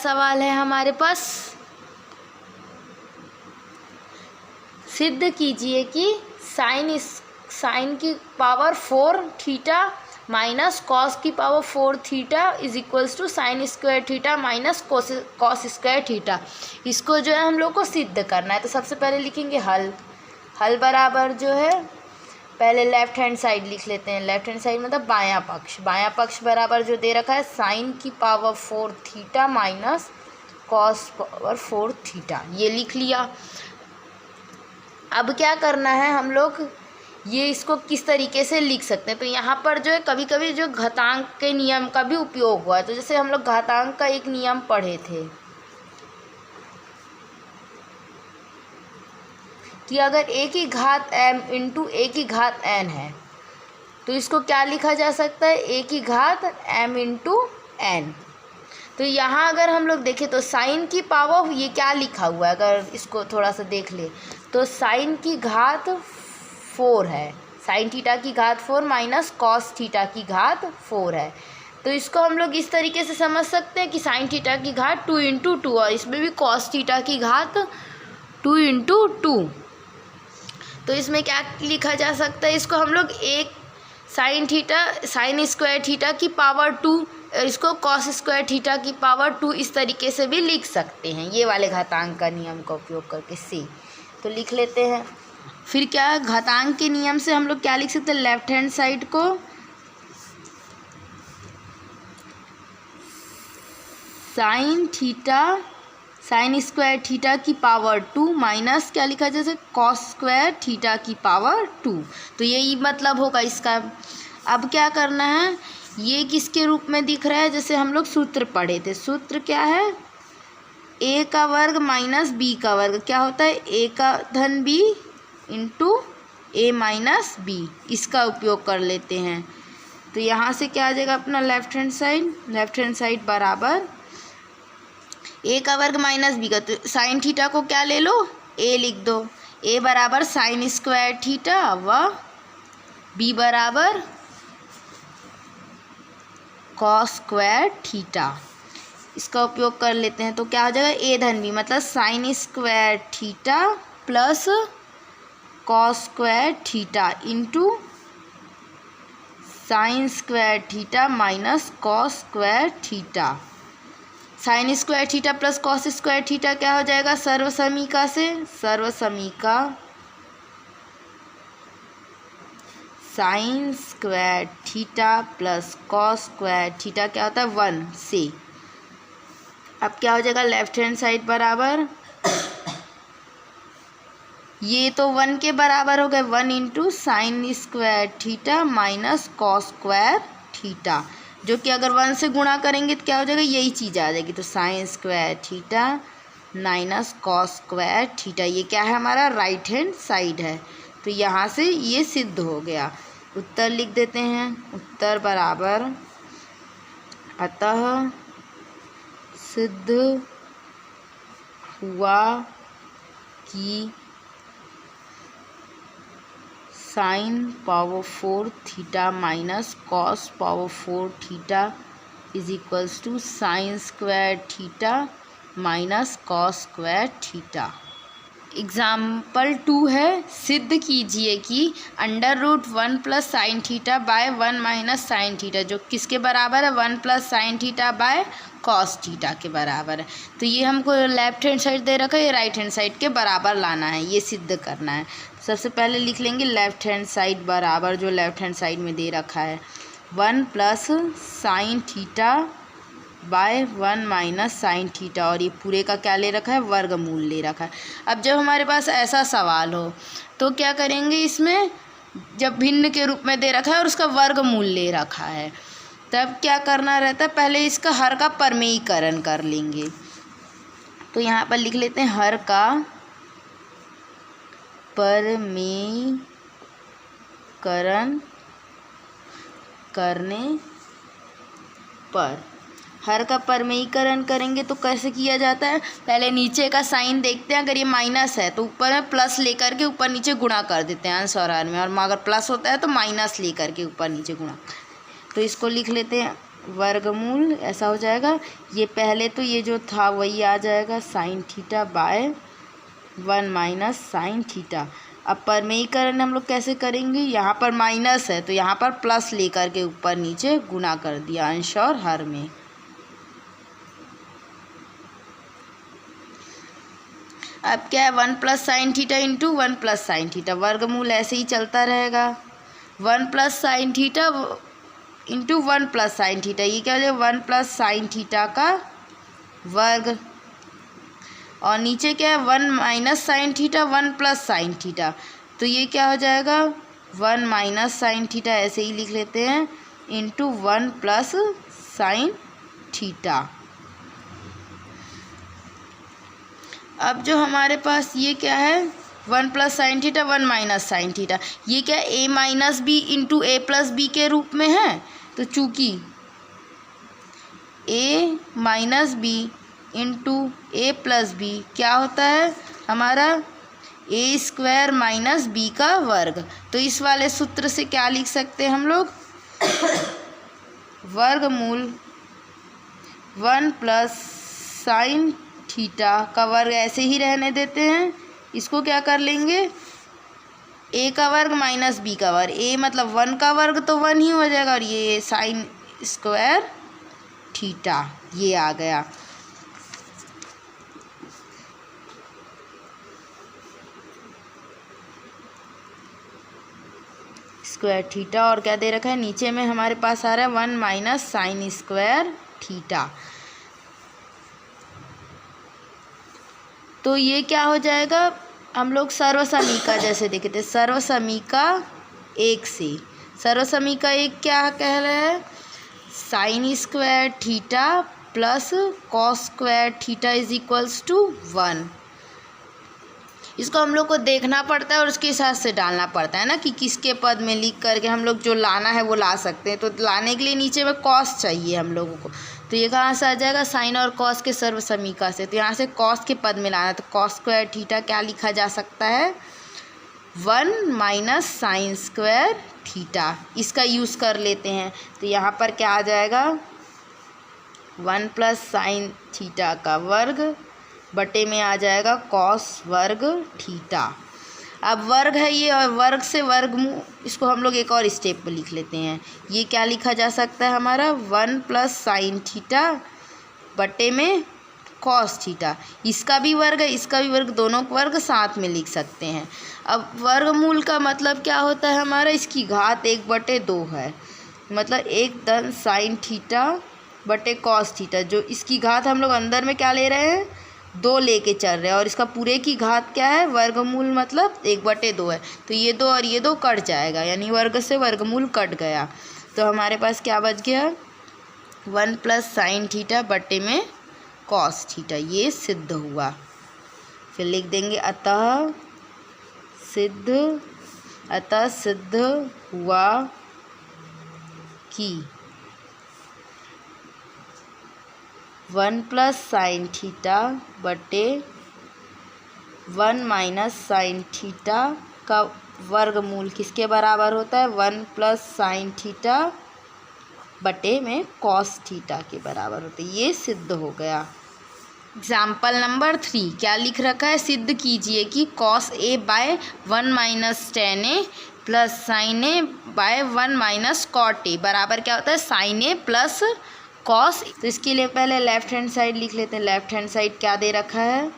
सवाल है हमारे पास, सिद्ध कीजिए कि साइन की पावर 4 थीटा माइनस कॉस की power 4 theta is equals to sine square theta minus cos square theta. इसको जो है हम लोग को सिद्ध करना है। तो सबसे पहले लिखेंगे हल बराबर जो है, पहले लेफ्ट हैंड साइड लिख लेते हैं। लेफ्ट हैंड साइड मतलब बायां पक्ष बराबर जो दे रखा है साइन की power 4 theta minus cos power 4 theta, ये लिख लिया। अब क्या करना है हम लोग, ये इसको किस तरीके से लिख सकते हैं। तो यहाँ पर जो है कभी कभी जो घातांक के नियम का भी उपयोग हुआ है। तो जैसे हम लोग घातांक का एक नियम पढ़े थे कि अगर a की घात m इंटू a की घात n है तो इसको क्या लिखा जा सकता है, a की घात m इंटू n। तो यहाँ अगर हम लोग देखें तो साइन की पावर, ये क्या लिखा हुआ है, अगर इसको थोड़ा सा देख ले तो साइन की घात 4 है, साइन थीटा की घात 4 माइनस कॉस थीटा की घात 4 है। तो इसको हम लोग इस तरीके से समझ सकते हैं कि साइन थीटा की घात 2 इंटू 2 और इसमें भी कॉस थीटा की घात 2 इंटू 2। तो इसमें क्या लिखा जा सकता है, इसको हम लोग एक साइन स्क्वायर थीटा की पावर 2, इसको कॉस स्क्वायर थीटा की पावर 2 इस तरीके से भी लिख सकते हैं, ये वाले घातांक का नियम का उपयोग करके से। तो लिख लेते हैं। फिर क्या, घातांक के नियम से हम लोग क्या लिख सकते हैं, लेफ्ट हैंड साइड को साइन स्क्वायर थीटा की पावर 2 माइनस क्या लिखा जैसे कॉस स्क्वायर थीटा की पावर 2। तो यही मतलब होगा इसका। अब क्या करना है, ये किसके रूप में दिख रहा है, जैसे हम लोग सूत्र पढ़े थे। सूत्र क्या है, a का वर्ग माइनस b का वर्ग क्या होता है, a का धन b into a minus b, इसका उपयोग कर लेते हैं। तो यहाँ से क्या आ जाएगा अपना लेफ्ट हैंड साइड बराबर a का वर्ग माइनस b का, तो साइन थीटा को क्या ले लो, a लिख दो। a बराबर साइन स्क्वायर थीटा व b बराबर कॉस स्क्वायर थीटा, इसका उपयोग कर लेते हैं। तो क्या हो जाएगा, a धन b मतलब sine square theta plus cos square theta into sine square theta minus cos square theta. Sine square theta plus cos square theta क्या हो जाएगा, सर्वसमीका से सर्वसमीका sine square theta plus cos square theta क्या होता है 1 से। अब क्या हो जाएगा, लेफ्ट हैंड साइड बराबर, ये तो 1 के बराबर हो गए, 1 into sine square theta minus cos square theta, जो कि अगर 1 से गुणा करेंगे तो क्या हो जाएगा, यही चीज़ आ जाएगी। तो sign square theta minus cos square theta, ये क्या है हमारा राइट हैंड साइड है। तो यहाँ से ये सिद्ध हो गया। उत्तर लिख देते हैं। उत्तर बराबर, अतः सिद्ध हुआ कि sine power 4 theta minus cos power 4 theta is equals to sine square theta minus cos square theta. Example 2 है, सिद्ध कीजिए कि √1 plus sine theta by 1 minus sine theta, जो किसके बराबर है, 1 plus sine theta by cos theta के बराबर है। तो ये हमको लेफ्ट हैंड साइड दे रखा है, ये राइट हैंड साइड के बराबर लाना है, ये सिद्ध करना है। सबसे पहले लिख लेंगे लेफ्ट हैंड साइड बराबर, जो लेफ्ट हैंड साइड में दे रखा है 1 plus sine theta by 1 minus sine theta, और ये पूरे का क्या ले रखा है, वर्गमूल ले रखा है। अब जब हमारे पास ऐसा सवाल हो तो क्या करेंगे, इसमें जब भिन्न के रूप में दे रखा है और उसका वर्गमूल ले रखा है तब क्या करना रहता है, पहले इसका हर का परमेयीकरण कर लेंगे। तो यहाँ पर लिख लेते हैं हर का परमेयीकरण करने पर, हर का परमेयीकरण करेंगे तो कैसे किया जाता है, पहले नीचे का साइन देखते हैं, अगर ये माइनस है तो ऊपर में प्लस लेकर के ऊपर नीचे गुणा कर देते हैं अंश और हर में, और अगर प्लस होता है तो माइनस लेकर के ऊपर नीचे गुणा। तो इसको लिख लेते हैं वर्गमूल ऐसा हो जाएगा, ये पहले तो ये जो था वही आ जाएगा sign theta by 1 minus sine theta. अब परमेयीकरण हम लोग कैसे करेंगे, यहाँ पर माइनस है तो यहाँ पर प्लस लेकर के ऊपर नीचे गुना कर दिया अंश और हर में। अब क्या है 1 plus sine theta into 1 plus sine theta, वर्गमूल ऐसे ही चलता रहेगा। 1 plus sine theta into 1 plus sine theta, ये क्या हो जाएगा 1 प्लस साइन थीटा का वर्ग, और नीचे क्या है 1 minus sine theta 1 plus sine theta, तो ये क्या हो जाएगा 1 माइनस साइन थीटा, ऐसे ही लिख लेते हैं, इंटू 1 प्लस साइन थीटा। अब जो हमारे पास ये क्या है 1 plus sine theta 1 minus sine theta, ये क्या a minus B into A plus B के रूप में है, तो चूँकि a minus B into A plus B क्या होता है हमारा ए स्क्वायर माइनस बी का वर्ग, तो इस वाले सूत्र से क्या लिख सकते हैं हम लोग वर्गमूल 1 प्लस साइन थीटा का वर्ग ऐसे ही रहने देते हैं, इसको क्या कर लेंगे ए का वर्ग माइनस बी का वर्ग, ए मतलब 1 का वर्ग तो 1 ही हो जाएगा, और ये साइन स्क्वायर थीटा ये आ गया। स्क्वायर थीटा, और क्या दे रखा है नीचे में हमारे पास आ रहा है 1 माइनस साइन स्क्वायर थीटा, तो ये क्या हो जाएगा हम लोग सर्वसमीका जैसे देखे थे, सर्वसमीका एक से, सर्वसमीका एक क्या कह रहा है sine square theta plus cos square theta is equals to 1। इसको हम लोग को देखना पड़ता है और उसके हिसाब से डालना पड़ता है ना कि किसके पद में लिख करके हम लोग जो लाना है वो ला सकते हैं, तो लाने के लिए नीचे में कॉस चाहिए हम लोगों को, तो ये कहाँ से आ जाएगा साइन और कॉस के सर्वसमीका से, तो यहाँ से कॉस के पद में लाना है, तो कॉस स्क्वायर थीटा क्या लिखा जा सकता है 1 माइनस साइन स्क्वायर थीटा, इसका यूज़ कर लेते हैं, तो यहाँ पर क्या आ जाएगा 1 प्लस साइन थीटा का वर्ग बटे में आ जाएगा कॉस वर्ग थीटा। अब वर्ग है ये, और वर्ग से वर्गमूल, इसको हम लोग एक और स्टेप पर लिख लेते हैं, ये क्या लिखा जा सकता है हमारा 1 प्लस साइन थीटा बटे में कॉस थीटा, इसका भी वर्ग है इसका भी वर्ग, दोनों वर्ग साथ में लिख सकते हैं। अब वर्गमूल का मतलब क्या होता है हमारा, इसकी घात 1/2 है, मतलब 1 धन साइन थीटा बटे कॉस थीटा, जो इसकी घात हम लोग अंदर में क्या ले रहे हैं 2 लेके चल रहे हैं, और इसका पूरे की घात क्या है वर्गमूल मतलब 1/2 है, तो ये 2 और ये 2 कट जाएगा, यानी वर्ग से वर्गमूल कट गया, तो हमारे पास क्या बच गया 1 प्लस साइन थीटा बटे में कॉस थीटा, ये सिद्ध हुआ। फिर लिख देंगे अतः सिद्ध हुआ कि 1 प्लस साइन थीटा बटे 1 माइनस साइन थीटा का वर्गमूल किसके बराबर होता है 1 प्लस साइन थीटा बटे में कॉस थीटा के बराबर होता है, ये सिद्ध हो गया। एग्जाम्पल नंबर 3 क्या लिख रखा है, सिद्ध कीजिए कि cos A by 1 minus tan A plus sine A by 1 minus cot A बराबर क्या होता है साइन ए प्लस कॉस। तो इसके लिए पहले लेफ्ट हैंड साइड लिख लेते हैं, लेफ्ट हैंड साइड क्या दे रखा है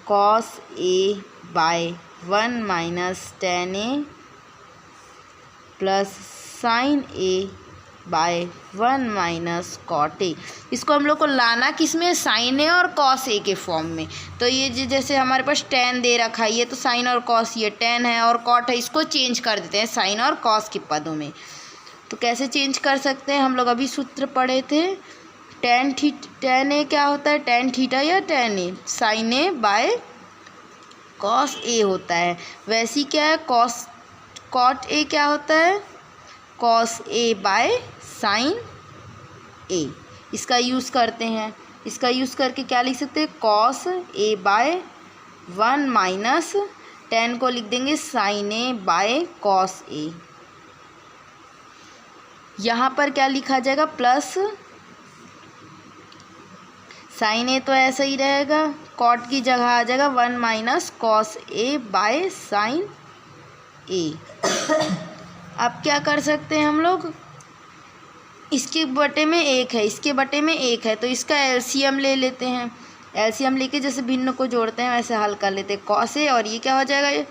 cos A by 1 minus tan A plus sine A by 1 minus cot A, इसको हम लोग को लाना किस में साइन ए और कॉस ए के फॉर्म में, तो ये जैसे हमारे पास टेन दे रखा है, ये तो साइन और कॉस, ये टेन है और कॉट है, इसको चेंज कर देते हैं साइन और कॉस के पदों में। तो कैसे चेंज कर सकते हैं, हम लोग अभी सूत्र पढ़े थे टेन ए क्या होता है टेन थीटा या tan A sine A by cos A होता है, वैसी क्या है कॉट ए क्या होता है कॉस ए बाय साइन ए, इसका यूज़ करते हैं, इसका यूज़ करके क्या लिख सकते हैं cos A by 1 minus ten को लिख देंगे साइन ए बाय कॉस ए, यहाँ पर क्या लिखा जाएगा, प्लस साइन ए तो ऐसा ही रहेगा, कॉट की जगह आ जाएगा 1 minus cos A by sine A. अब क्या कर सकते हैं हम लोग, इसके बटे में 1 है, इसके बटे में 1 है, तो इसका एलसीएम ले लेते हैं। एलसीएम लेके जैसे भिन्न को जोड़ते हैं वैसे हल कर लेते हैं। कॉस ए और ये क्या हो जाएगा,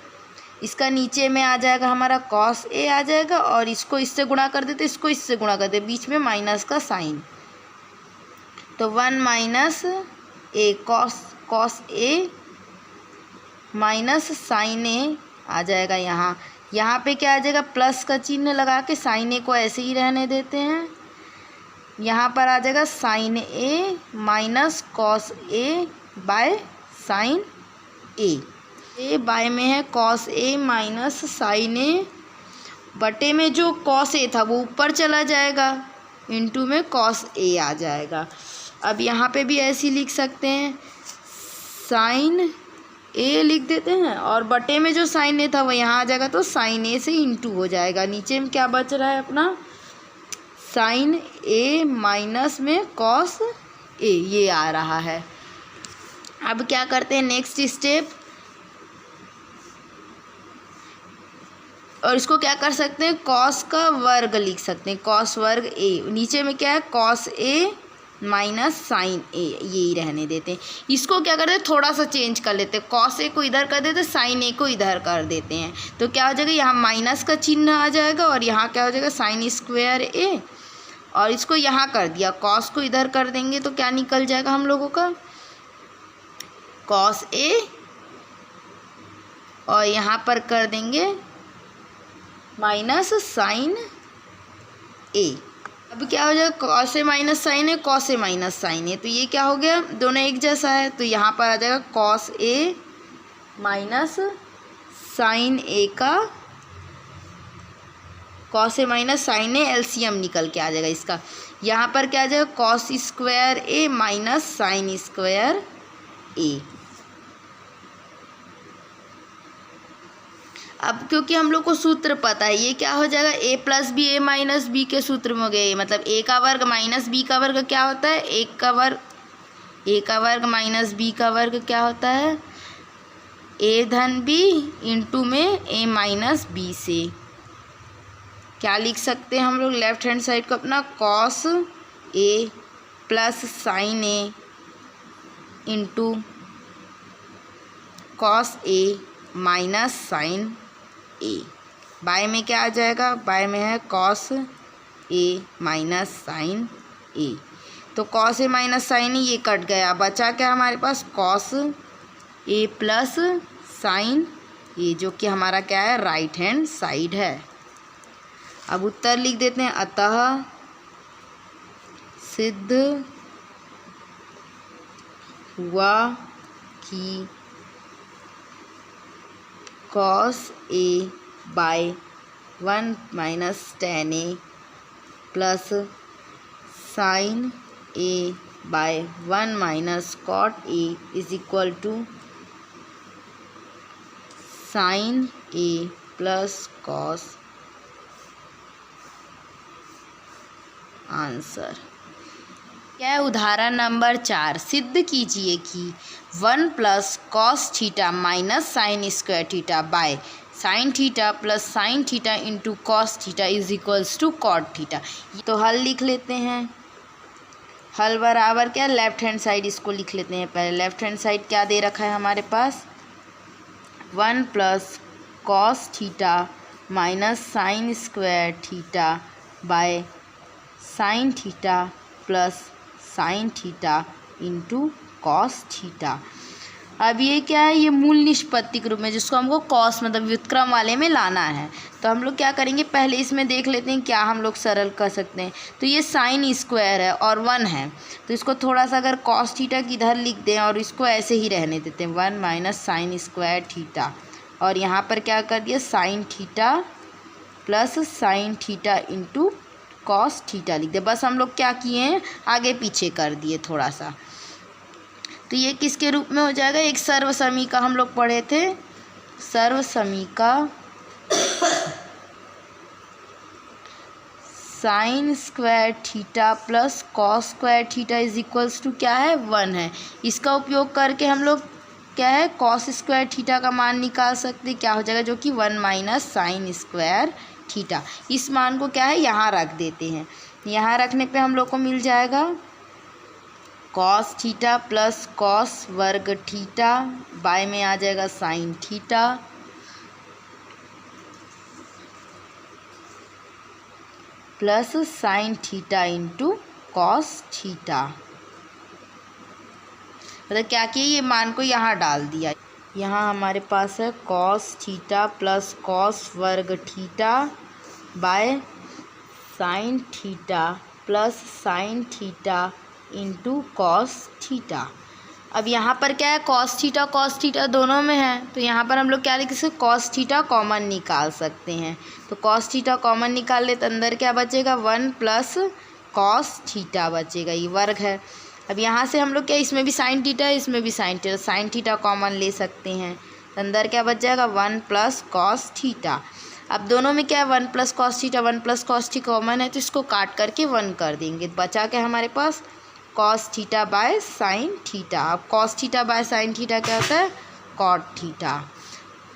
इसका नीचे में आ जाएगा हमारा कॉस ए आ जाएगा, और इसको इससे गुणा कर देते, इसको इससे गुणा कर देते, बीच में माइनस का साइन, तो 1 minus A cos A minus sine ए आ जाएगा। यहाँ पे क्या आ जाएगा, प्लस का चिन्ह लगा के साइन ए को ऐसे ही रहने देते हैं। यहाँ पर आ जाएगा sine A minus cos A by sine A by में है cos A minus sine A, बटे में जो कॉस ए था वो ऊपर चला जाएगा, इनटू में कॉस ए आ जाएगा। अब यहाँ पे भी ऐसे ही लिख सकते हैं, साइन ए लिख देते हैं और बटे में जो साइन ए था वो यहाँ आ जाएगा, तो साइन ए से इंटू हो जाएगा। नीचे में क्या बच रहा है अपना, साइन ए माइनस में कॉस ए, ये आ रहा है। अब क्या करते हैं, नेक्स्ट स्टेप, और इसको क्या कर सकते हैं, कॉस का वर्ग लिख सकते हैं, कॉस वर्ग ए। नीचे में क्या है, कॉस ए माइनस साइन ए, ये ही रहने देते हैं। इसको क्या करते हैं, थोड़ा सा चेंज कर लेते हैं, कॉस ए को इधर कर देते हैं, साइन ए को इधर कर देते हैं, तो क्या हो जाएगा, यहाँ माइनस का चिन्ह आ जाएगा और यहाँ क्या हो जाएगा, साइन स्क्वायर ए, और इसको यहाँ कर दिया, कॉस को इधर कर देंगे तो क्या निकल जाएगा हम लोगों का, कॉस ए, और यहाँ पर कर देंगे माइनस साइन ए। अब क्या हो जाएगा, cos A minus sine A, cos A minus sine ए, तो ये क्या हो गया, दोनों एक जैसा है, तो यहाँ पर आ जाएगा cos A minus sine A का, cos A minus sine A LCM निकल के आ जाएगा इसका। यहाँ पर क्या आ जाएगा, कॉस स्क्वायर ए माइनस साइन स्क्वायर ए। अब क्योंकि हम लोग को सूत्र पता है, ये क्या हो जाएगा, ए प्लस बी ए माइनस बी के सूत्र में हो गया, मतलब ए का वर्ग माइनस बी का वर्ग क्या होता है, ए का वर्ग माइनस बी का वर्ग क्या होता है, ए धन बी इंटू में ए माइनस बी से। क्या लिख सकते हैं हम लोग, लेफ्ट हैंड साइड को अपना cos A plus sine A into cos A minus sine A, by में क्या आ जाएगा, बाय में है कॉस ए माइनस साइन ए, तो कॉस ए माइनस साइन ए ये कट गया, बचा क्या हमारे पास, कॉस ए प्लस साइन ए, जो कि हमारा क्या है, राइट हैंड साइड है। अब उत्तर लिख देते हैं, अतः सिद्ध हुआ कि cos A by 1 minus tan A plus sine A by 1 minus cot A is equal to sine A plus cos. Answer क्या है, उदाहरण नंबर 4, सिद्ध कीजिए कि 1 plus cos theta minus sine square theta by sine theta plus sine theta into cos theta is equals to cot theta. तो हल लिख लेते हैं, हल बराबर क्या, लेफ्ट हैंड साइड इसको लिख लेते हैं पहले। लेफ्ट हैंड साइड क्या दे रखा है हमारे पास, 1 plus cos theta minus sine square theta by sine theta plus sine theta into cos theta. अब ये क्या है, ये मूल निष्पत्ति के रूप में, जिसको हमको कॉस मतलब व्युत्क्रम वाले में लाना है। तो हम लोग क्या करेंगे, पहले इसमें देख लेते हैं क्या हम लोग सरल कर सकते हैं। तो ये साइन स्क्वायर है और 1 है, तो इसको थोड़ा सा अगर कॉस थीटा की इधर लिख दें और इसको ऐसे ही रहने देते हैं, 1 माइनस साइन स्क्वायर थीटा, और यहाँ पर क्या कर दिया, sign theta plus sine theta into cos theta लिख दे। बस हम लोग क्या किए हैं, आगे पीछे कर दिए थोड़ा सा। तो ये किसके रूप में हो जाएगा, एक सर्वसमीका हम लोग पढ़े थे, sine square theta plus cos square theta is equals to क्या है 1 है। इसका उपयोग करके हम लोग क्या है कॉस स्क्वायर थीटा का मान निकाल सकते हैं, क्या हो जाएगा जो कि 1 माइनस साइन स्क्वायर थीटा। इस मान को क्या है यहाँ रख देते हैं। यहाँ रखने पे हम लोग को मिल जाएगा कॉस थीटा प्लस कॉस वर्ग थीटा बाय में आ जाएगा sign theta plus sine theta into cos theta. मतलब क्या किया, ये मान को यहाँ डाल दिया। यहाँ हमारे पास है कॉस थीटा प्लस कॉस वर्ग theta by sine theta plus sine theta into cos theta. अब यहाँ पर क्या है कॉस थीटा दोनों में है, तो यहाँ पर हम लोग क्या लिख सकते कॉस थीटा कॉमन निकाल सकते हैं। तो कॉस थीटा कॉमन निकाल ले तो अंदर क्या बचेगा 1 प्लस कॉस थीटा बचेगा, ये वर्ग है। अब यहाँ से हम लोग क्या इसमें भी साइन थीटा है इसमें भी साइन थीटा कॉमन ले सकते हैं, तो अंदर क्या बच जाएगा 1 प्लस कॉस थीटा। अब दोनों में क्या है 1 plus cos theta 1 plus cos theta common है, तो इसको काट करके 1 कर देंगे। बचा क्या हमारे पास cos theta by sine theta. अब cos theta by sine theta क्या होता है कॉट थीटा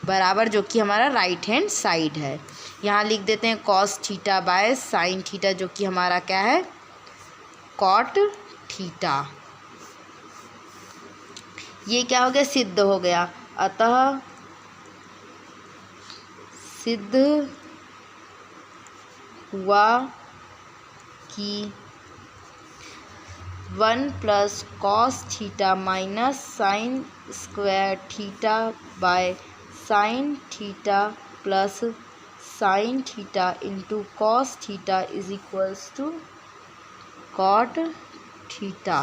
बराबर जो कि हमारा राइट हैंड साइड है। यहाँ लिख देते हैं cos theta by sine theta जो कि हमारा क्या है कॉट थीटा। ये क्या हो गया सिद्ध हो गया। अतः सिद्ध हुआ कि 1 plus cos theta minus sine square theta by sine theta plus sine theta into cos theta is equals to cot theta.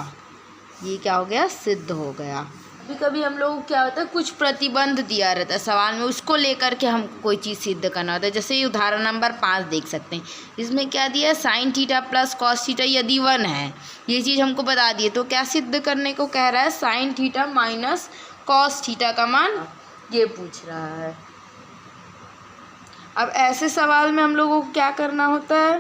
ये क्या हो गया सिद्ध हो गया। कभी कभी हम लोग क्या होता है कुछ प्रतिबंध दिया रहता है सवाल में, उसको लेकर के हम कोई चीज़ सिद्ध करना होता है। जैसे ये उदाहरण नंबर 5 देख सकते हैं, इसमें क्या दिया है sign theta plus cos theta यदि 1 है, ये चीज़ हमको बता दी है। तो क्या सिद्ध करने को कह रहा है sine theta minus cos theta का मान ये पूछ रहा है। अब ऐसे सवाल में हम लोगों को क्या करना होता है,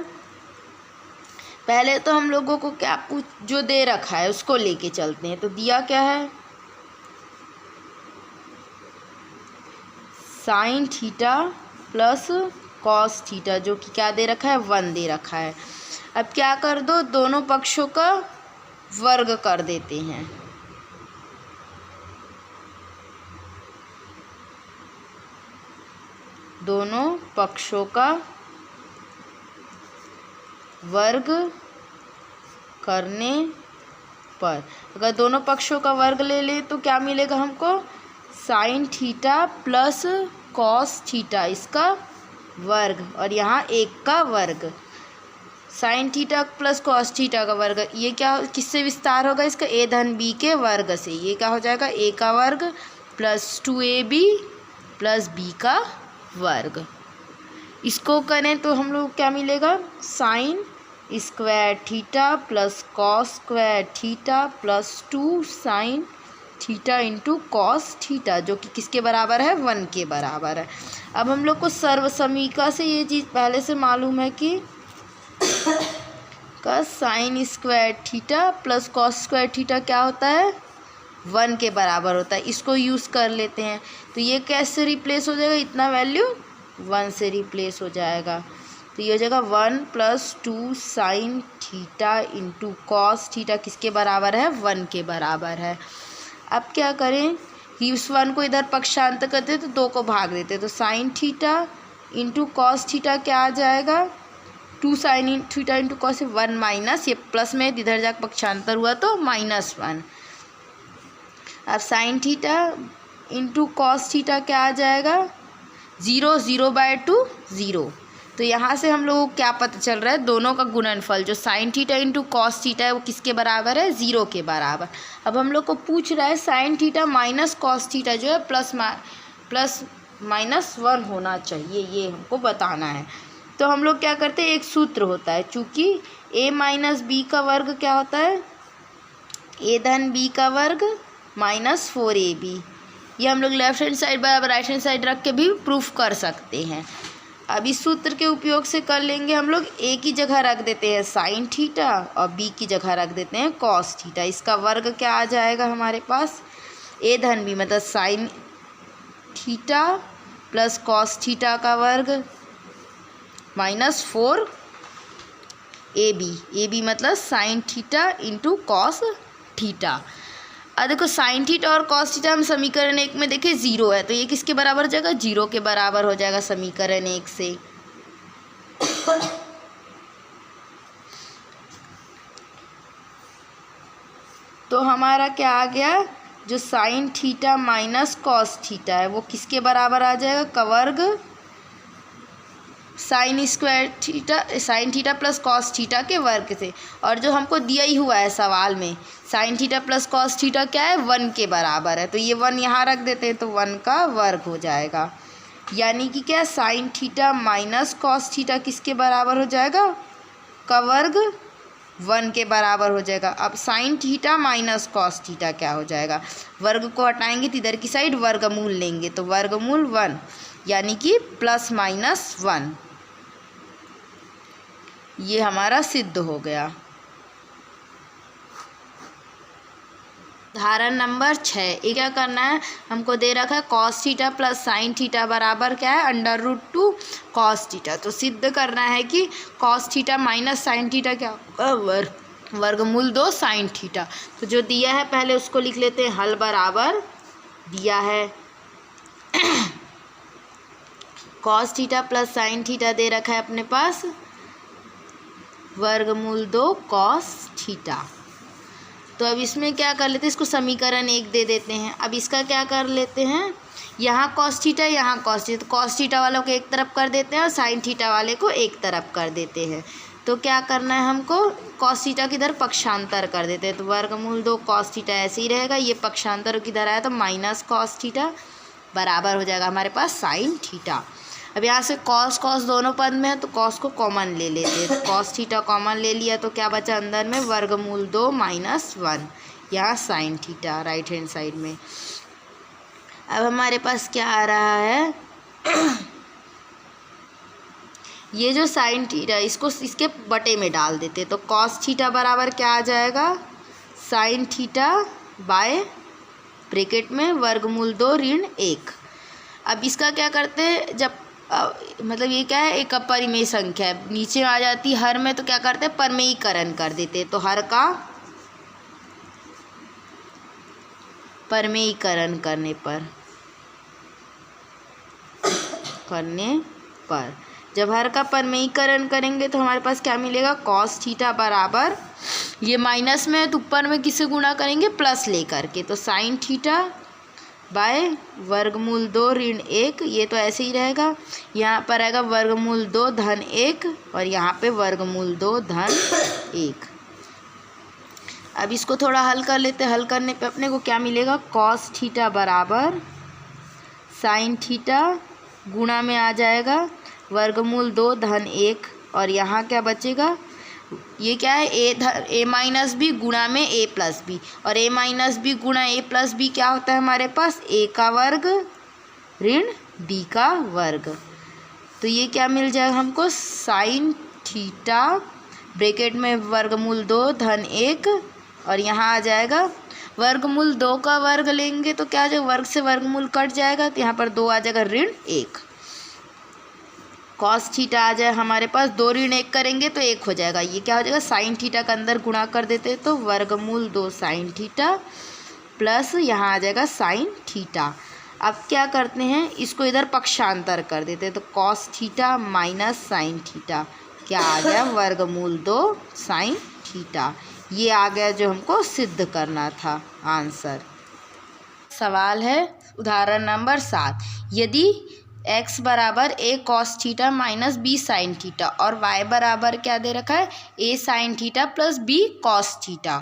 पहले तो हम लोगों को क्या जो दे रखा है उसको लेके चलते हैं। तो दिया क्या है sign theta plus cos theta जो कि क्या दे रखा है 1 दे रखा है। अब क्या कर दो दोनों पक्षों का वर्ग कर देते हैं। दोनों पक्षों का वर्ग करने पर अगर दोनों पक्षों का वर्ग ले ले तो क्या मिलेगा हमको sign theta plus cos theta इसका वर्ग और यहाँ 1 का वर्ग। Sign theta plus cos theta का वर्ग ये क्या किससे विस्तार होगा इसका a धन b के वर्ग से। ये क्या हो जाएगा a का वर्ग प्लस 2ab प्लस b का वर्ग। इसको करें तो हम लोग क्या मिलेगा sign square theta plus cos square theta plus 2 sign theta into cos theta जो कि किसके बराबर है 1 के बराबर है। अब हम लोग को सर्वसमीका से ये चीज़ पहले से मालूम है कि का sign square theta plus cos square theta क्या होता है 1 के बराबर होता है। इसको यूज़ कर लेते हैं तो ये कैसे रिप्लेस हो जाएगा इतना वैल्यू 1 से रिप्लेस हो जाएगा। तो ये हो जाएगा 1 plus 2 sign theta into cos theta किसके बराबर है 1 के बराबर है। अब क्या करें कि उस 1 को इधर पक्षांतर करते तो 2 को भाग देते तो sign theta into cos theta क्या आ जाएगा 2 sign theta into cos 1 minus ये प्लस में इधर जाकर पक्षांतर हुआ तो -1। अब sign theta into cos theta क्या आ जाएगा 0 0/2 0। तो यहाँ से हम लोगों को क्या पता चल रहा है दोनों का गुणनफल जो sign theta into cos theta है वो किसके बराबर है 0 के बराबर। अब हम लोग को पूछ रहा है sine theta minus cos theta जो है प्लस -1 होना चाहिए, ये हमको बताना है। तो हम लोग क्या करते हैं एक सूत्र होता है चूँकि a माइनस बी का वर्ग क्या होता है a धन b का वर्ग माइनस 4ab। ये हम लोग लेफ्ट हैंड साइड बराबर राइट हैंड साइड रख के भी प्रूफ कर सकते हैं। अब इस सूत्र के उपयोग से कर लेंगे हम लोग, ए की जगह रख देते हैं साइन थीटा और बी की जगह रख देते हैं कॉस थीटा। इसका वर्ग क्या आ जाएगा हमारे पास, ए धन बी मतलब sign theta plus cos theta का वर्ग माइनस 4 ए बी मतलब sign theta into cos theta. अब देखो साइन थीटा और कॉस थीटा हम समीकरण 1 में देखें 0 है, तो ये किसके बराबर हो जाएगा, 0 के बराबर हो जाएगा समीकरण 1 से। तो हमारा क्या आ गया, जो sine theta minus cos theta है वो किसके बराबर आ जाएगा, का वर्ग sign square theta, sign theta plus cos theta के वर्ग से। और जो हमको दिया ही हुआ है सवाल में, sign theta plus cos theta क्या है, 1 के बराबर है, तो ये 1 यहाँ रख देते हैं तो 1 का वर्ग हो जाएगा। यानी कि क्या, sine theta minus cos theta किसके बराबर हो जाएगा, का वर्ग 1 के बराबर हो जाएगा। अब sine theta minus cos theta क्या हो जाएगा, वर्ग को हटाएंगे तो इधर की साइड वर्गमूल लेंगे तो वर्गमूल 1 यानी कि प्लस माइनस 1। ये हमारा सिद्ध हो गया। उदाहरण नंबर 6, ये क्या करना है, हमको दे रखा है cos theta plus sine theta बराबर क्या है, अंडर रूट 2 कॉस थीटा। तो सिद्ध करना है कि cos theta minus sine theta क्या वर्गमूल 2 साइन थीटा। तो जो दिया है पहले उसको लिख लेते हैं, हल बराबर दिया है cos theta plus sine theta दे रखा है अपने पास वर्गमूल 2 कॉस थीटा। तो अब इसमें क्या कर लेते हैं, इसको समीकरण 1 दे देते हैं। अब इसका क्या कर लेते हैं, यहाँ कॉस थीटा यहाँ कॉस थीटा, तो कॉस थीटा वालों को एक तरफ कर देते हैं और साइन थीटा वाले को एक तरफ कर देते हैं। तो क्या करना है हमको, कॉस थीटा किधर पक्षांतर कर देते हैं, तो वर्गमूल 2 कॉस थीटा ऐसे ही रहेगा, ये पक्षांतर किधर आया तो माइनस कॉस थीटा बराबर हो जाएगा हमारे पास साइन थीटा। अब यहाँ से कॉस कॉस दोनों पद में है तो कॉस को कॉमन ले लेते हैं, तो कॉस थीटा कॉमन ले लिया तो क्या बचा अंदर में, वर्गमूल 2 माइनस 1, यहाँ sine theta right hand side में। अब हमारे पास क्या आ रहा है ये जो साइन थीटा इसको इसके बटे में डाल देते हैं, तो कॉस थीटा बराबर क्या आ जाएगा, साइन थीटा बाय ब्रैकेट में वर्गमूल 2 ऋण 1। अब इसका क्या करते हैं, जब मतलब ये क्या है, एक अपरिमेय संख्या है, नीचे आ जाती हर में, तो क्या करते हैं परमेयीकरण कर देते हैं। तो हर का परमेयीकरण करने पर जब हर का परमेयीकरण करेंगे तो हमारे पास क्या मिलेगा, कॉस थीटा बराबर, ये माइनस में है तो ऊपर में किसे गुणा करेंगे, प्लस लेकर के, तो साइन थीटा बाय वर्गमूल 2 ऋण 1, ये तो ऐसे ही रहेगा, यहाँ पर आएगा वर्गमूल 2 धन 1 और यहाँ पे वर्गमूल 2 धन 1। अब इसको थोड़ा हल कर लेते हैं, हल करने पे अपने को क्या मिलेगा, कॉस थीटा बराबर साइन थीटा गुणा में आ जाएगा वर्गमूल 2 धन 1 और यहाँ क्या बचेगा, ये क्या है, ए माइनस बी गुणा में ए प्लस बी, और ए माइनस बी गुणा ए प्लस बी क्या होता है हमारे पास, ए का वर्ग ऋण बी का वर्ग। तो ये क्या मिल जाएगा हमको, साइन थीटा ब्रैकेट में वर्गमूल 2 धन 1 और यहाँ आ जाएगा वर्गमूल 2 का वर्ग लेंगे तो क्या आ जाएगा, वर्ग से वर्गमूल कट जाएगा तो यहाँ पर 2 आ जाएगा ऋण 1। कॉस थीटा आ जाए हमारे पास, 2 ऋण 1 करेंगे तो 1 हो जाएगा, ये क्या हो जाएगा, साइन थीटा का अंदर गुणा कर देते हैं तो वर्गमूल 2 साइन थीटा प्लस यहाँ आ जाएगा साइन थीटा। अब क्या करते हैं, इसको इधर पक्षांतर कर देते हैं, तो cos theta minus sine theta क्या आ गया, वर्गमूल 2 साइन थीटा। ये आ गया जो हमको सिद्ध करना था आंसर। सवाल है उदाहरण नंबर 7, यदि x बराबर a cos theta minus b sine theta और y बराबर क्या दे रखा है, a sign theta plus b cos theta,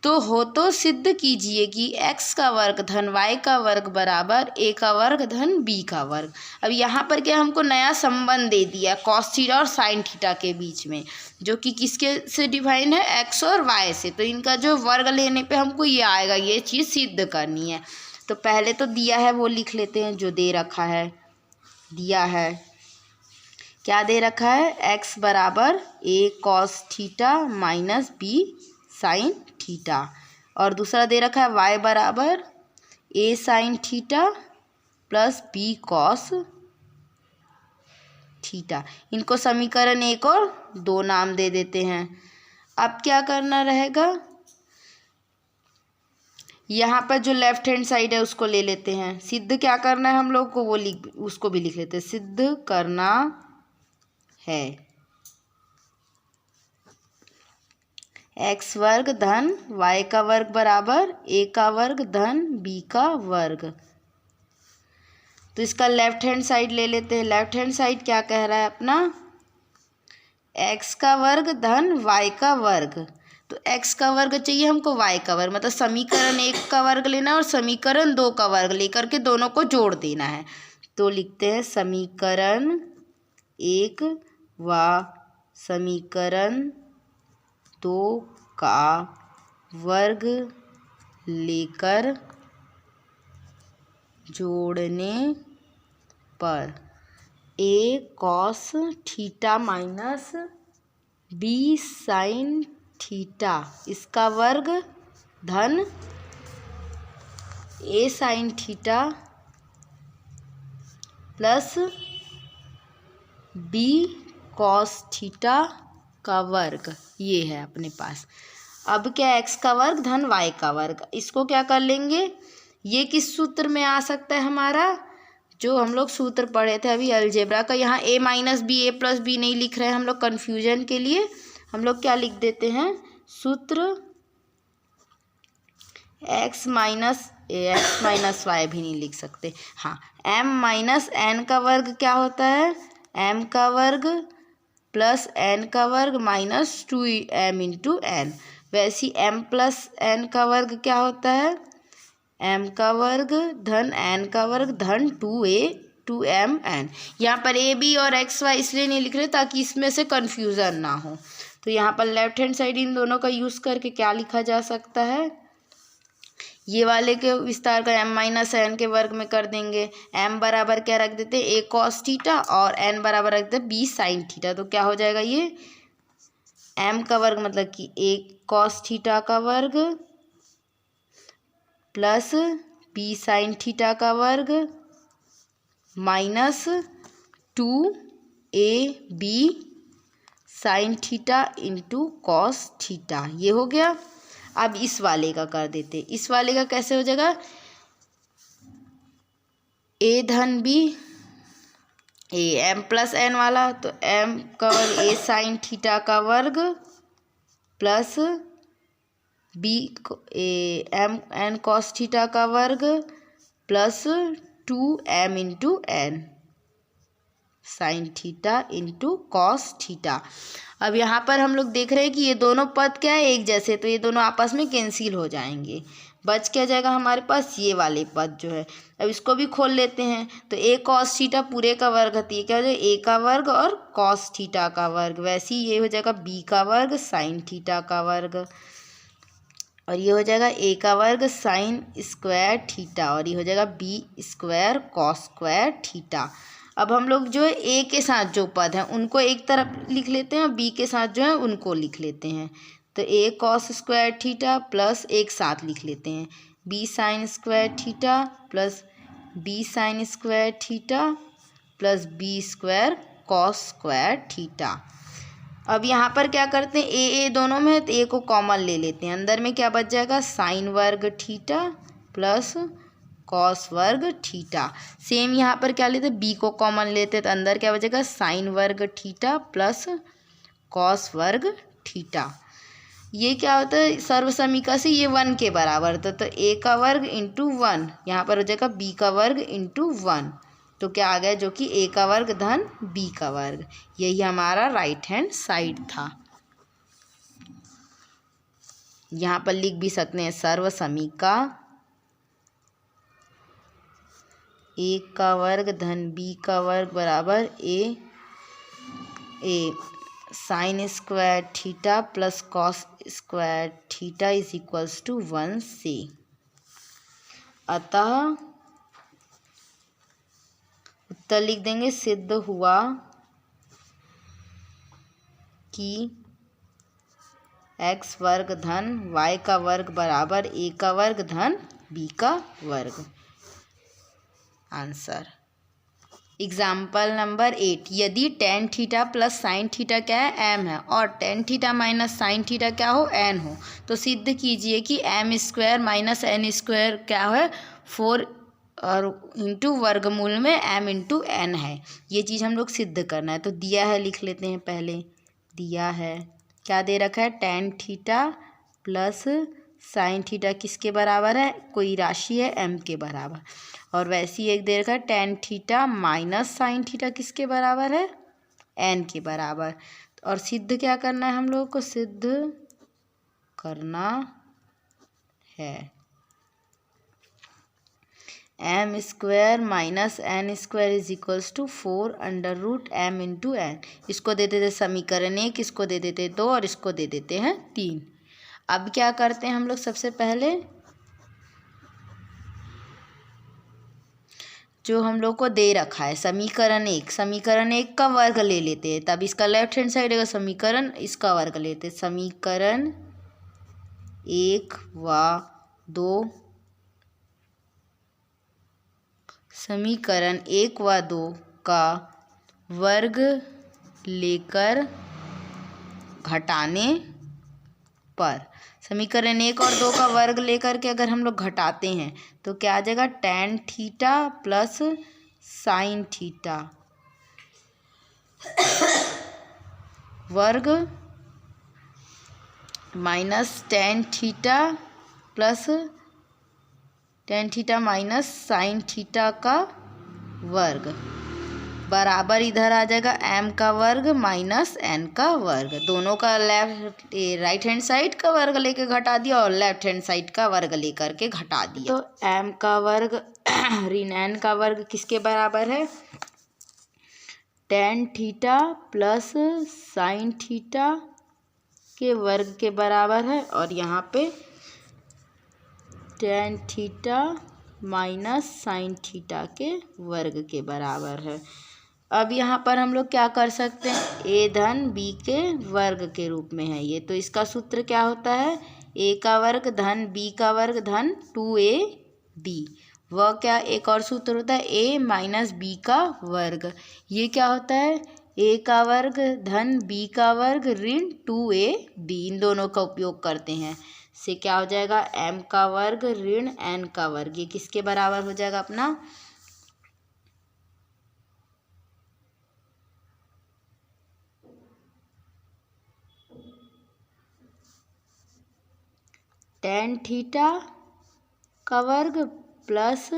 तो हो तो सिद्ध कीजिए कि x का वर्ग धन y का वर्ग बराबर a का वर्ग धन b का वर्ग। अब यहाँ पर क्या हमको नया संबंध दे दिया कॉस थीटा और साइन थीटा के बीच में, जो कि किसके से डिफाइन है, x और y से, तो इनका जो वर्ग लेने पे हमको ये आएगा, ये चीज़ सिद्ध करनी है। तो पहले तो दिया है वो लिख लेते हैं, जो दे रखा है, दिया है क्या दे रखा है, x बराबर a cos theta minus b sine theta, और दूसरा दे रखा है y बराबर a sign theta plus b cos theta. इनको समीकरण 1 और 2 नाम दे देते हैं। अब क्या करना रहेगा, यहाँ पर जो लेफ्ट हैंड साइड है उसको ले लेते हैं। सिद्ध क्या करना है हम लोग को, वो उसको भी लिख लेते हैं। सिद्ध करना है x वर्ग धन y का वर्ग बराबर a का वर्ग धन b का वर्ग। तो इसका लेफ्ट हैंड साइड ले लेते हैं। लेफ्ट हैंड साइड क्या कह रहा है अपना, x का वर्ग धन y का वर्ग। तो x का वर्ग चाहिए हमको, y का वर्ग, मतलब समीकरण 1 का वर्ग लेना और समीकरण 2 का वर्ग लेकर के दोनों को जोड़ देना है। तो लिखते हैं समीकरण 1 व समीकरण 2 का वर्ग लेकर जोड़ने पर a cos theta minus b sine theta इसका वर्ग धन a sign theta plus b cos theta का वर्ग, ये है अपने पास। अब क्या, x का वर्ग धन y का वर्ग, इसको क्या कर लेंगे, ये किस सूत्र में आ सकता है हमारा, जो हम लोग सूत्र पढ़े थे अभी अलजेब्रा का। यहाँ a minus B a plus B नहीं लिख रहे हैं हम लोग, कन्फ्यूजन के लिए हम लोग क्या लिख देते हैं, सूत्र x माइनस y भी नहीं लिख सकते। हाँ, m माइनस n का वर्ग क्या होता है, m का वर्ग प्लस n का वर्ग माइनस 2m इंटू n। वैसे ही m प्लस n का वर्ग क्या होता है, m का वर्ग धन n का वर्ग धन 2m n। यहाँ पर a b और x y इसलिए नहीं लिख रहे ताकि इसमें से कन्फ्यूज़न ना हो। तो यहाँ पर लेफ्ट हैंड साइड इन दोनों का यूज़ करके क्या लिखा जा सकता है, ये वाले के विस्तार का m माइनस n के वर्ग में कर देंगे। m बराबर क्या रख देते हैं, a cos थीटा, और n बराबर रख देते b साइन थीटा। तो क्या हो जाएगा, ये m का वर्ग मतलब कि a cos थीटा का वर्ग प्लस b साइन थीटा का वर्ग minus 2ab sign theta into cos theta, ये हो गया। अब इस वाले का कर देते, इस वाले का कैसे हो जाएगा, a धन b, a m plus n वाला, तो m का वर्ग a साइन थीटा का वर्ग plus b a m n cos theta का वर्ग plus 2m into n sign theta into cos theta. अब यहाँ पर हम लोग देख रहे हैं कि ये दोनों पद क्या है, एक जैसे, तो ये दोनों आपस में कैंसिल हो जाएंगे। बच क्या जाएगा हमारे पास, ये वाले पद जो है। अब इसको भी खोल लेते हैं। तो a cos थीटा पूरे का वर्ग है, तो ये क्या हो जाएगा, a का वर्ग और cos थीटा का वर्ग। वैसे ही ये हो जाएगा b का वर्ग साइन थीटा का वर्ग, और ये हो जाएगा a का वर्ग साइन स्क्वायर थीटा, और ये हो जाएगा b square cos square theta. अब हम लोग जो है a के साथ जो पद हैं उनको एक तरफ लिख लेते हैं और b के साथ जो है उनको लिख लेते हैं। तो a cos square theta plus एक साथ लिख लेते हैं b sign square theta plus b sign square theta plus b square cos square theta. अब यहाँ पर क्या करते हैं, a दोनों में है तो a को कॉमन ले लेते हैं। अंदर में क्या बच जाएगा, साइन वर्ग थीटा प्लस कॉस वर्ग थीटा। सेम यहाँ पर क्या लेते हैं, b को कॉमन लेते हैं तो अंदर क्या बचेगा, साइन वर्ग थीटा प्लस कॉस वर्ग थीटा। ये क्या होता है, सर्वसमीका से ये 1 के बराबर था, तो a का वर्ग इंटू 1, यहाँ पर हो जाएगा b का वर्ग इंटू 1। तो क्या आ गया, जो कि a का वर्ग धन b का वर्ग। यही हमारा राइट हैंड साइड था। यहाँ पर लिख भी सकते हैं सर्वसमीका a का वर्ग धन b का वर्ग बराबर a sine square theta plus cos square theta is equals to 1 से। अतः उत्तर लिख देंगे, सिद्ध हुआ कि x वर्ग धन y का वर्ग बराबर a का वर्ग धन b का वर्ग। आंसर एग्जाम्पल नंबर 8, यदि ten theta plus sine theta क्या है, m है, और ten theta minus sine theta क्या हो, n हो, तो सिद्ध कीजिए कि m square minus n square क्या है, 4 और इंटू वर्गमूल में m इंटू n है। ये चीज़ हम लोग सिद्ध करना है। तो दिया है, लिख लेते हैं पहले। दिया है, क्या दे रखा है, tan theta plus sine theta किसके बराबर है, कोई राशि है m के बराबर, और वैसी एक दे रखा है tan theta minus sine theta किसके बराबर है, n के बराबर। और सिद्ध क्या करना है, हम लोगों को सिद्ध करना है m square minus n square is equals to 4 under root m into n। इसको दे देते समीकरण 1, इसको दे देते 2 और इसको दे देते हैं 3। अब क्या करते हैं हम लोग, सबसे पहले जो हम लोग को दे रखा है समीकरण 1 का वर्ग ले लेते हैं, तब इसका लेफ्ट हैंड साइड है समीकरण इसका वर्ग लेते हैं। समीकरण 1 व 2, समीकरण 1 व 2 का वर्ग लेकर घटाने पर, समीकरण 1 और 2 का वर्ग लेकर के अगर हम लोग घटाते हैं तो क्या आ जाएगा, tan theta plus sine theta वर्ग minus tan theta plus tan theta minus sine theta का वर्ग बराबर इधर आ जाएगा m का वर्ग माइनस n का वर्ग। दोनों का राइट हैंड साइड का वर्ग लेके घटा दिया और लेफ्ट हैंड साइड का वर्ग लेकर के घटा दिया। तो m का वर्ग ऋण n का वर्ग किसके बराबर है, tan theta plus sine theta के वर्ग के बराबर है, और यहाँ पे ten theta minus sine theta के वर्ग के बराबर है। अब यहाँ पर हम लोग क्या कर सकते हैं, a धन b के वर्ग के रूप में है ये, तो इसका सूत्र क्या होता है, a का वर्ग धन b का वर्ग धन 2ab। वह क्या एक और सूत्र होता है a माइनस b का वर्ग, ये क्या होता है, a का वर्ग धन b का वर्ग ऋण 2ab। इन दोनों का उपयोग करते हैं, से क्या हो जाएगा, m का वर्ग ऋण n का वर्ग, ये किसके बराबर हो जाएगा अपना, टेन थीटा का वर्ग प्लस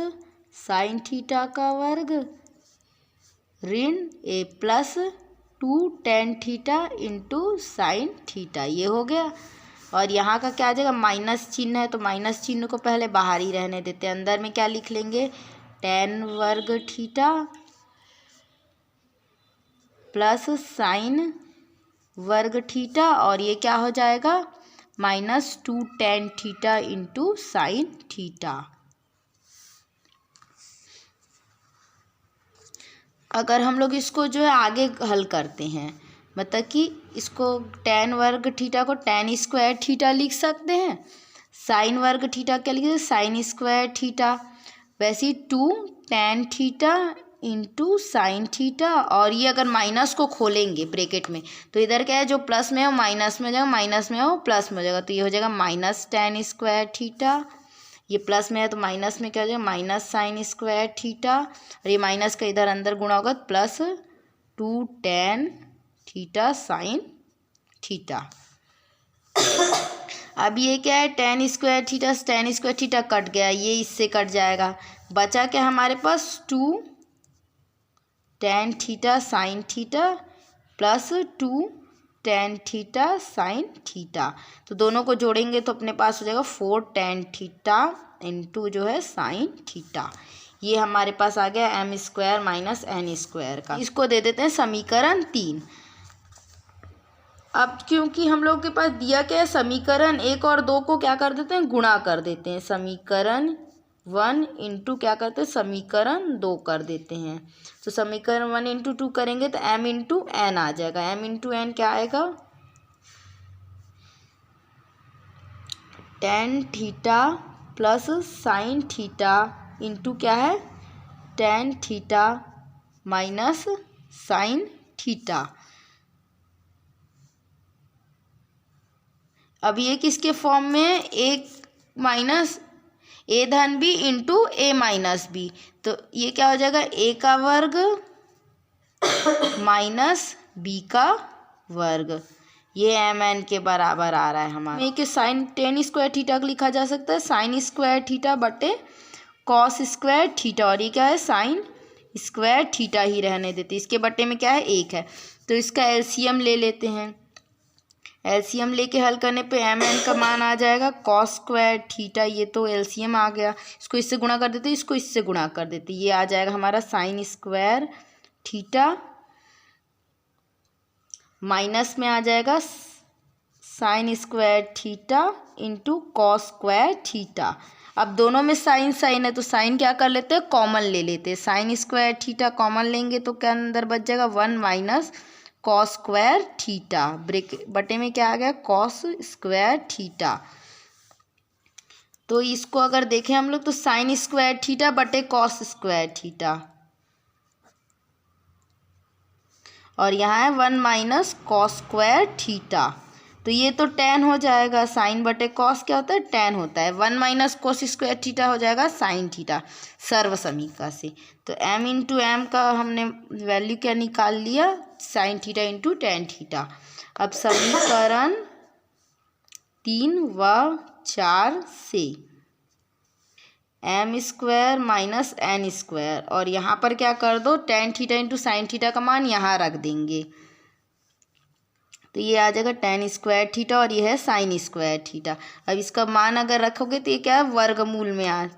साइन थीटा का वर्ग ऋण a plus 2 ten theta into sine theta, ये हो गया। और यहाँ का क्या आ जाएगा, माइनस चिन्ह है तो माइनस चिन्ह को पहले बाहर ही रहने देते हैं, अंदर में क्या लिख लेंगे, टेन वर्ग थीटा प्लस साइन वर्ग थीटा, और ये क्या हो जाएगा, minus 2 ten theta into sine theta. अगर हम लोग इसको जो है आगे हल करते हैं, मतलब कि इसको टेन वर्ग थीटा को टेन स्क्वायर थीटा लिख सकते हैं, साइन वर्ग थीटा क्या लिखते हैं, साइन स्क्वायर थीटा, वैसे 2 ten theta into sine theta. और ये अगर माइनस को खोलेंगे ब्रैकेट में तो इधर क्या है, जो प्लस में हो माइनस में हो जाएगा, माइनस में हो प्लस में हो जाएगा, तो ये हो जाएगा माइनस टेन स्क्वायर थीटा, ये प्लस में है तो माइनस में क्या हो जाएगा, माइनस साइन स्क्वायर थीटा, और ये माइनस का इधर अंदर गुणा होगा plus 2 tan theta sine theta. अब ये क्या है, टेन स्क्वायर थीटा कट गया, ये इससे कट जाएगा, बचा क्या हमारे पास 2 tan theta sine theta plus 2 tan theta sine theta. तो दोनों को जोड़ेंगे तो अपने पास हो जाएगा 4 टेन थीटा इंटू जो है साइन थीटा। ये हमारे पास आ गया m square minus n square का। इसको दे देते हैं समीकरण 3। अब क्योंकि हम लोग के पास दिया क्या है, समीकरण 1 और 2 को क्या कर देते हैं, गुणा कर देते हैं, समीकरण 1 इंटू क्या करते हैं, समीकरण 2 कर देते हैं। तो समीकरण 1 इंटू 2 करेंगे तो m इंटू n आ जाएगा, m इंटू n क्या आएगा, ten theta plus sine theta into क्या है, tan theta minus sine theta. अब ये किसके फॉर्म में है, ए माइनस ए धन बी इंटू ए माइनस बी, तो ये क्या हो जाएगा, ए का वर्ग माइनस बी का वर्ग, ये एम एन के बराबर आ रहा है हमारा। के साइन टेन स्क्वायर थीटा को लिखा जा सकता है साइन स्क्वायर थीटा बटे कॉस स्क्वायर थीटा, और ये क्या है साइन स्क्वायर थीटा ही रहने देते, इसके बटे में क्या है एक है, तो इसका एलसीएम ले लेते हैं। एलसीएम लेके हल करने पे एम एन का मान आ जाएगा कॉस स्क्वायर थीटा, ये तो एलसीएम आ गया, इसको इससे गुणा कर देते, इसको इससे गुणा कर देते, ये आ जाएगा हमारा साइन स्क्वायर थीटा, माइनस में आ जाएगा sign square theta into cos square theta. अब दोनों में साइन साइन है तो साइन क्या कर लेते हैं, कॉमन ले लेते हैं, साइन स्क्वायर थीटा कॉमन लेंगे तो क्या अंदर बच जाएगा one minus cos square theta, ब्रेक बटे में क्या आ गया कॉस स्क्वायर थीटा। तो इसको अगर देखें हम लोग तो साइन स्क्वायर थीटा बटे कॉस स्क्वायर थीटा, और यहाँ है one minus cos square theta, तो ये तो टेन हो जाएगा, साइन बटे कॉस क्या होता है टेन होता है, one minus cos square theta हो जाएगा साइन थीटा सर्व समीकरण से। तो m इंटू एम का हमने वैल्यू क्या निकाल लिया, sine theta into tan theta. अब समीकरण 3 व 4 से M square minus N square, और यहाँ पर क्या कर दो tan theta into sine theta का मान यहाँ रख देंगे, तो ये आ जाएगा टेन स्क्वायर थीटा और ये है साइन स्क्वायर थीटा। अब इसका मान अगर रखोगे तो ये क्या है वर्गमूल में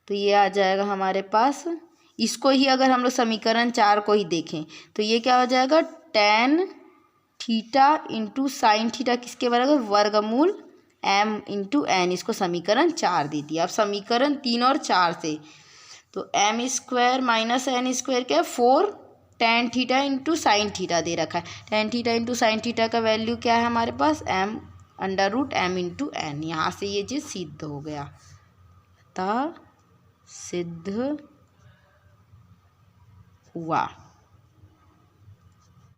तो ये आ जाएगा हमारे पास, इसको ही अगर हम लोग समीकरण 4 को ही देखें तो ये क्या हो जाएगा tan theta into sine theta किसके बराबर, वर्गमूल m इंटू एन, इसको समीकरण 4 दे दिया। अब समीकरण 3 और 4 से तो m square minus N square क्या है 4 tan theta into sine theta दे रखा है, tan theta into sine theta का वैल्यू क्या है हमारे पास m under root m into n, यहाँ से ये चीज़ सिद्ध हो गया, अतः सिद्ध हुआ।